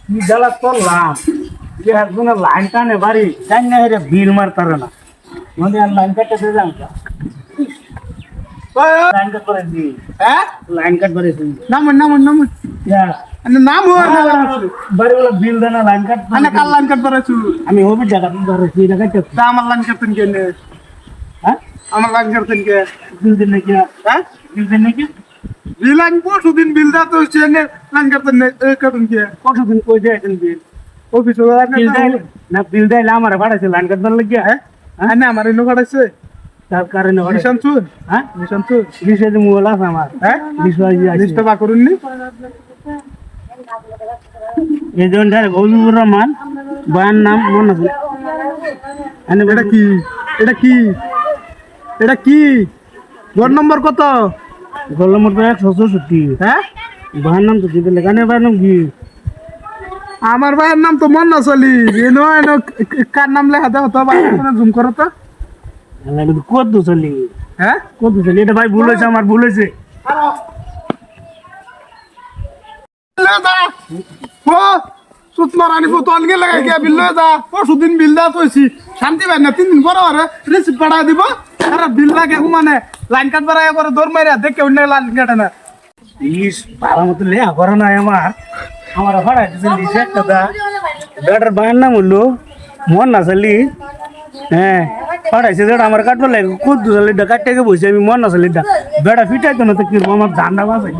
কি জ্বালা করলাম যে একজনের লাইন টানে বাড়ি জানি না হেরে বিল মারতারে না মানে আর লাইন কাটতে যান লাইন কাট করে দি হ্যাঁ লাইন কাট করে দি নামুন নামুন নামুন নাম বাড়িওয়ালা বিল দেনা লাইন কাট আনে কাল লাইন কাট পারাছু আমি হবি জায়গা ধরে সেই জায়গায় তা আমার লাইন কাটতেন কে নে হ্যাঁ আমার লাইন কাটতেন কে বিল দিন নাকি হ্যাঁ বিল দিন নাকি বিল আন পরশু দিন বিল দা তো চেনে লাইন কাটতেন নে কাটুন কে কতদিন কই দেন বিল অফিস বিল দেয় না বিল দেয় আমার ভাড়াছে লাইন কাটবার লাগিয়া হ্যাঁ আনে আমার ইনো কাটাইছে তার কারণে নিশান চুন হ্যাঁ নিশান চুন লিসে যে মোবাইল আছে আমার হ্যাঁ লিসে লিস্টটা বা করুন নি এই জনটার গৌরুর রহমান বয়ান নাম মনে আছে এটা কি এটা কি এটা কি ঘর নম্বর কত গোল নম্বর তো 164 হ্যাঁ বয়ান নাম তো দিতে লেখানে বয়ান নাম কি আমার ভাইয়ের নাম তো মন না চলি এনো এনো কার নাম লেখা দাও তো ভাই জুম করো তো কত চলি হ্যাঁ কত চলি এটা ভাই ভুল হয়েছে আমার ভুল হয়েছে ও সুত মারানি বোতল গে লাগাই গিয়া বিল লয়ে যা পরশু দিন বিল দা তৈছি শান্তি ভাই না 3 দিন পরে আরে রিসিপ্ট পাঠা দিব আর বিল লাগে মানে লাইন কাট বাড়ায় পরে দৌড় মাইরা দেখে অন্য লাইন কাটে না ইস ভালো মতো লেখা করে না আমার ভাড়া দিয়েছে লিসে একটা দা বেটার বয়ান নাম হলো মন না চলি হ্যাঁ পাঠাইছে যেটা আমার কাটবার লাগে কত চলি কাটতে বসে আমি মন না চলি বেটা ফিটাইতো না তো কি আমার ধান্দা বাঁচাই